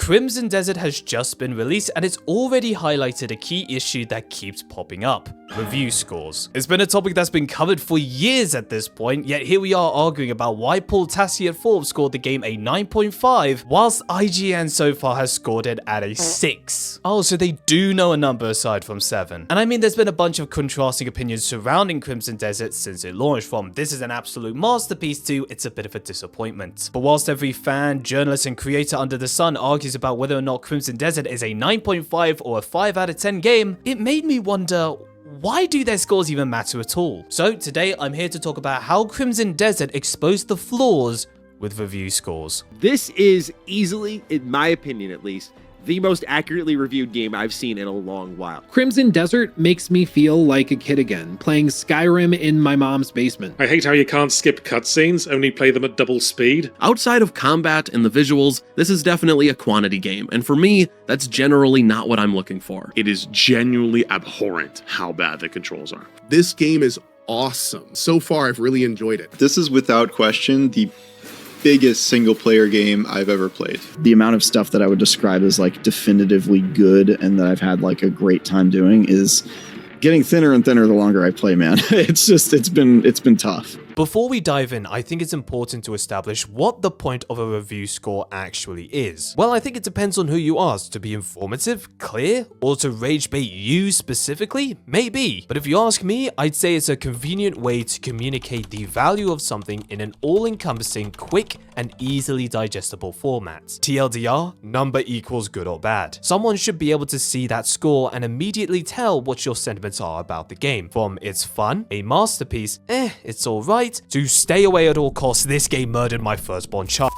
Crimson Desert has just been released and it's already highlighted a key issue that keeps popping up: review scores. It's been a topic that's been covered for years at this point, yet here we are arguing about why Paul Tassi at Forbes scored the game a 9.5, whilst IGN so far has scored it at a 6. Oh, so they do know a number aside from 7. And I mean, there's been a bunch of contrasting opinions surrounding Crimson Desert since it launched, from this is an absolute masterpiece to it's a bit of a disappointment. But whilst every fan, journalist, and creator under the sun argues about whether or not Crimson Desert is a 9.5 or a 5 out of 10 game, it made me wonder, why do their scores even matter at all? So today I'm here to talk about how Crimson Desert exposed the flaws with review scores. This is easily, in my opinion at least, the most accurately reviewed game I've seen in a long while. Crimson Desert makes me feel like a kid again, playing Skyrim in my mom's basement. I hate how you can't skip cutscenes, only play them at double speed. Outside of combat and the visuals, this is definitely a quantity game, and for me, that's generally not what I'm looking for. It is genuinely abhorrent how bad the controls are. This game is awesome. So far, I've really enjoyed it. This is without question the biggest single-player game I've ever played. The amount of stuff that I would describe as like definitively good and that I've had like a great time doing is getting thinner and thinner the longer I play, man. It's been tough. Before we dive in, I think it's important to establish what the point of a review score actually is. Well, I think it depends on who you ask. To be informative, clear, or to rage bait you specifically? Maybe. But if you ask me, I'd say it's a convenient way to communicate the value of something in an all-encompassing, quick, and easily digestible format. TLDR, number equals good or bad. Someone should be able to see that score and immediately tell what your sentiments are about the game. From it's fun, a masterpiece, it's alright, to stay away at all costs, this game murdered my firstborn child.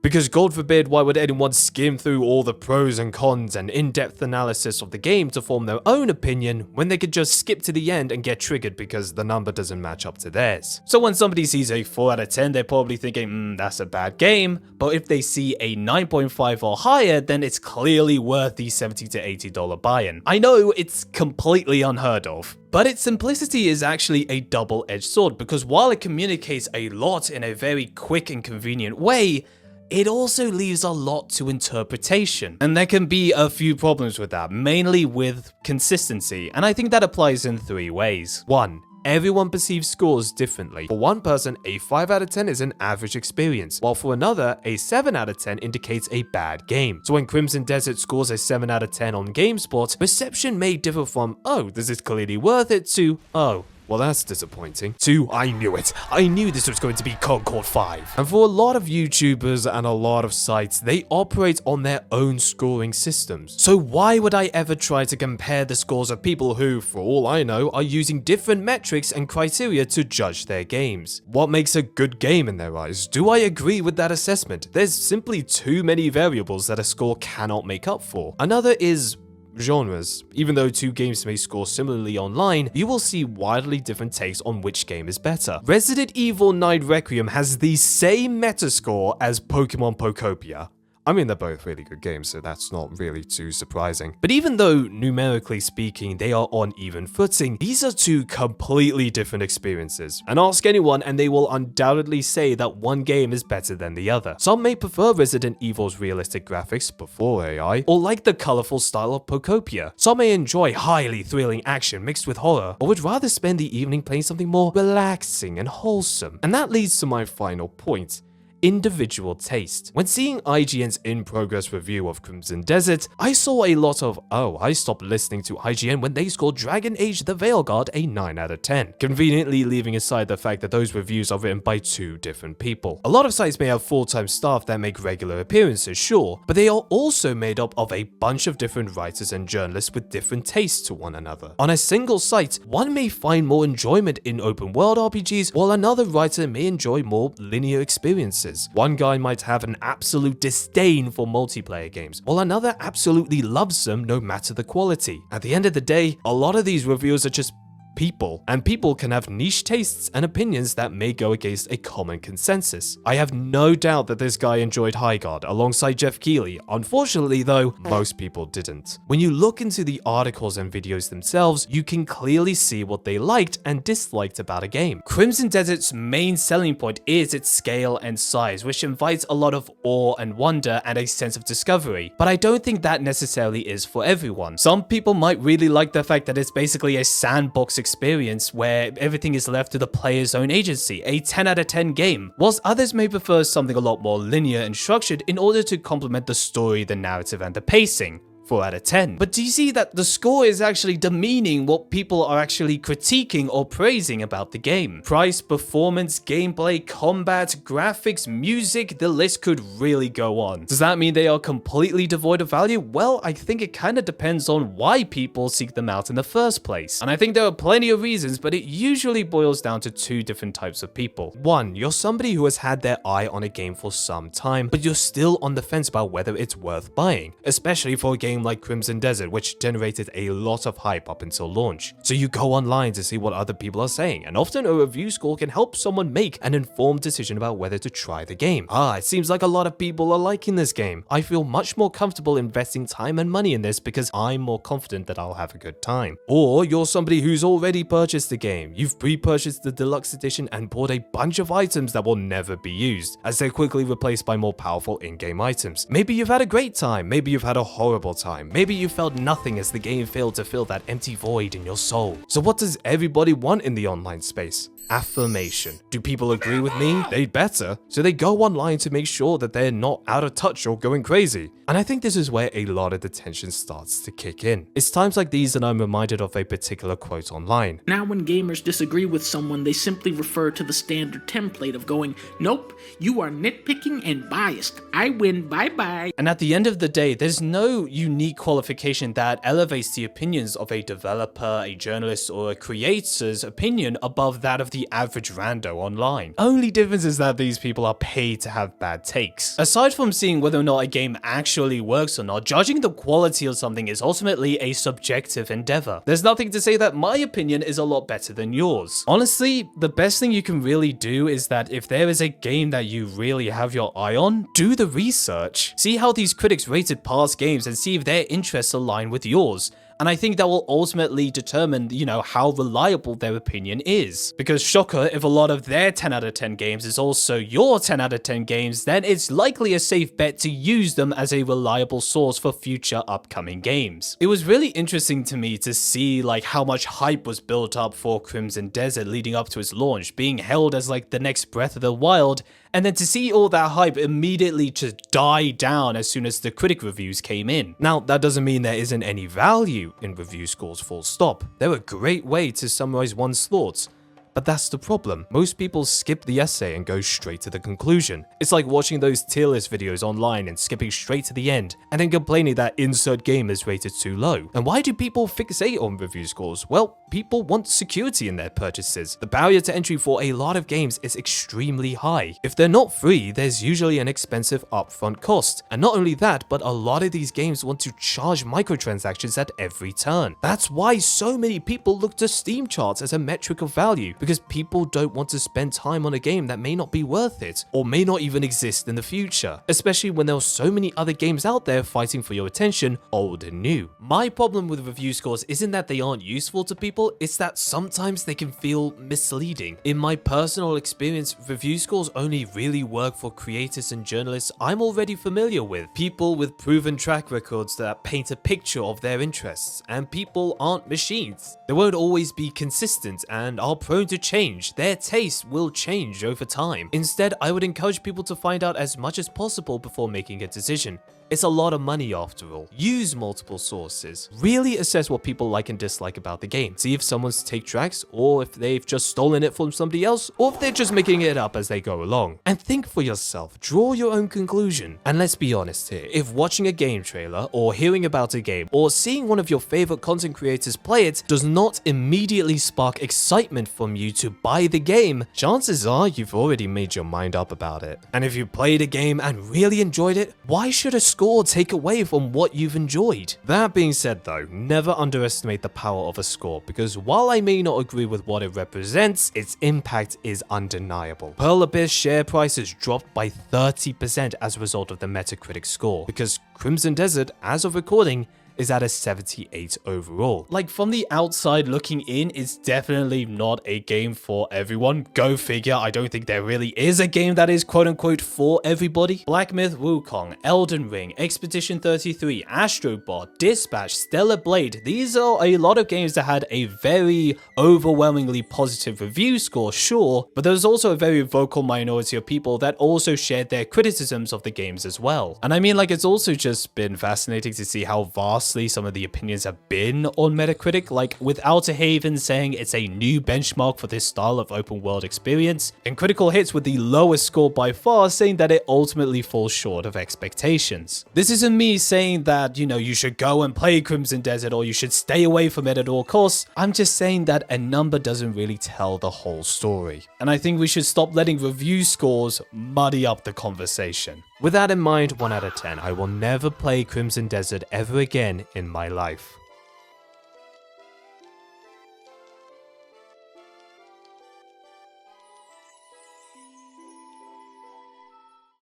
Because God forbid, why would anyone skim through all the pros and cons and in-depth analysis of the game to form their own opinion when they could just skip to the end and get triggered because the number doesn't match up to theirs? So when somebody sees a 4 out of 10, they're probably thinking, that's a bad game. But if they see a 9.5 or higher, then it's clearly worth the $70 to $80 buy-in. I know it's completely unheard of, but its simplicity is actually a double-edged sword, because while it communicates a lot in a very quick and convenient way, it also leaves a lot to interpretation. And there can be a few problems with that, mainly with consistency, and I think that applies in 3 ways. 1. Everyone perceives scores differently. For one person, a 5 out of 10 is an average experience, while for another, a 7 out of 10 indicates a bad game. So when Crimson Desert scores a 7 out of 10 on GameSpot, perception may differ from, oh, this is clearly worth it, to, oh, well, that's disappointing, to, I knew it. I knew this was going to be Concord 5. And for a lot of YouTubers and a lot of sites, they operate on their own scoring systems. So why would I ever try to compare the scores of people who, for all I know, are using different metrics and criteria to judge their games? What makes a good game in their eyes? Do I agree with that assessment? There's simply too many variables that a score cannot make up for. Another is genres. Even though 2 games may score similarly online, you will see wildly different takes on which game is better. Resident Evil 9 Requiem has the same metascore as Pokemon Pokopia. I mean, they're both really good games, so that's not really too surprising. But even though, numerically speaking, they are on even footing, these are 2 completely different experiences. And ask anyone and they will undoubtedly say that one game is better than the other. Some may prefer Resident Evil's realistic graphics before AI, or like the colorful style of Pokopia. Some may enjoy highly thrilling action mixed with horror, or would rather spend the evening playing something more relaxing and wholesome. And that leads to my final point: individual taste. When seeing IGN's in-progress review of Crimson Desert, I saw a lot of, oh, I stopped listening to IGN when they scored Dragon Age the Veilguard a 9 out of 10, conveniently leaving aside the fact that those reviews are written by 2 different people. A lot of sites may have full-time staff that make regular appearances, sure, but they are also made up of a bunch of different writers and journalists with different tastes to one another. On a single site, one may find more enjoyment in open-world RPGs, while another writer may enjoy more linear experiences. One guy might have an absolute disdain for multiplayer games, while another absolutely loves them no matter the quality. At the end of the day, a lot of these reviews are just people, and people can have niche tastes and opinions that may go against a common consensus. I have no doubt that this guy enjoyed Highguard alongside Jeff Keighley. Unfortunately though, most people didn't. When you look into the articles and videos themselves, you can clearly see what they liked and disliked about a game. Crimson Desert's main selling point is its scale and size, which invites a lot of awe and wonder and a sense of discovery, but I don't think that necessarily is for everyone. Some people might really like the fact that it's basically a sandbox experience where everything is left to the player's own agency, a 10 out of 10 game, whilst others may prefer something a lot more linear and structured in order to complement the story, the narrative, and the pacing. 4 out of 10. But do you see that the score is actually demeaning what people are actually critiquing or praising about the game? Price, performance, gameplay, combat, graphics, music, the list could really go on. Does that mean they are completely devoid of value? Well, I think it kind of depends on why people seek them out in the first place. And I think there are plenty of reasons, but it usually boils down to 2 different types of people. 1, you're somebody who has had their eye on a game for some time, but you're still on the fence about whether it's worth buying, especially for a game like Crimson Desert, which generated a lot of hype up until launch. So you go online to see what other people are saying, and often a review score can help someone make an informed decision about whether to try the game. It seems like a lot of people are liking this game. I feel much more comfortable investing time and money in this because I'm more confident that I'll have a good time. Or you're somebody who's already purchased the game. You've pre-purchased the deluxe edition and bought a bunch of items that will never be used, as they're quickly replaced by more powerful in-game items. Maybe you've had a great time, maybe you've had a horrible time, maybe you felt nothing as the game failed to fill that empty void in your soul. So what does everybody want in the online space? Affirmation. Do people agree with me? They'd better. So they go online to make sure that they're not out of touch or going crazy. And I think this is where a lot of the tension starts to kick in. It's times like these that I'm reminded of a particular quote online. Now when gamers disagree with someone, they simply refer to the standard template of going, nope, you are nitpicking and biased. I win, bye-bye. And at the end of the day, there's no unique qualification that elevates the opinions of a developer, a journalist, or a creator's opinion above that of the average rando online. Only difference is that these people are paid to have bad takes. Aside from seeing whether or not a game actually works or not, judging the quality of something is ultimately a subjective endeavor. There's nothing to say that my opinion is a lot better than yours. Honestly, the best thing you can really do is that if there is a game that you really have your eye on, do the research. See how these critics rated past games and see if their interests align with yours. And I think that will ultimately determine, how reliable their opinion is. Because shocker, if a lot of their 10 out of 10 games is also your 10 out of 10 games, then it's likely a safe bet to use them as a reliable source for future upcoming games. It was really interesting to me to see how much hype was built up for Crimson Desert leading up to its launch, being held as the next Breath of the Wild, and then to see all that hype immediately just die down as soon as the critic reviews came in. Now, that doesn't mean there isn't any value in review scores, full stop. They're a great way to summarize one's thoughts. But that's the problem. Most people skip the essay and go straight to the conclusion. It's like watching those tier list videos online and skipping straight to the end, and then complaining that insert game is rated too low. And why do people fixate on review scores? Well, people want security in their purchases. The barrier to entry for a lot of games is extremely high. If they're not free, there's usually an expensive upfront cost. And not only that, but a lot of these games want to charge microtransactions at every turn. That's why so many people look to Steam charts as a metric of value, because people don't want to spend time on a game that may not be worth it, or may not even exist in the future, especially when there are so many other games out there fighting for your attention, old and new. My problem with review scores isn't that they aren't useful to people, it's that sometimes they can feel misleading. In my personal experience, review scores only really work for creators and journalists I'm already familiar with, people with proven track records that paint a picture of their interests, and people aren't machines. They won't always be consistent and are prone to change. Their taste will change over time. Instead, I would encourage people to find out as much as possible before making a decision. It's a lot of money after all. Use multiple sources. Really assess what people like and dislike about the game. See if someone's take tracks, or if they've just stolen it from somebody else, or if they're just making it up as they go along. And think for yourself. Draw your own conclusion. And let's be honest here, if watching a game trailer, or hearing about a game, or seeing one of your favorite content creators play it does not immediately spark excitement from you to buy the game, chances are you've already made your mind up about it. And if you played a game and really enjoyed it, why should a score score take away from what you've enjoyed? That being said though, never underestimate the power of a score, because while I may not agree with what it represents, its impact is undeniable. Pearl Abyss share price has dropped by 30% as a result of the Metacritic score, because Crimson Desert, as of recording, is at a 78 overall. Like, from the outside looking in, it's definitely not a game for everyone. Go figure, I don't think there really is a game that is quote-unquote for everybody. Black Myth Wukong, Elden Ring, Expedition 33, Astrobot, Dispatch, Stellar Blade, these are a lot of games that had a very overwhelmingly positive review score, sure, but there's also a very vocal minority of people that also shared their criticisms of the games as well. And I mean, like, it's also just been fascinating to see how vastly some of the opinions have been on Metacritic, like with Outer Haven saying it's a new benchmark for this style of open world experience, and Critical Hits with the lowest score by far saying that it ultimately falls short of expectations. This isn't me saying that, you know, you should go and play Crimson Desert or you should stay away from it at all costs. I'm just saying that a number doesn't really tell the whole story. And I think we should stop letting review scores muddy up the conversation. With that in mind, 1 out of 10, I will never play Crimson Desert ever again in my life.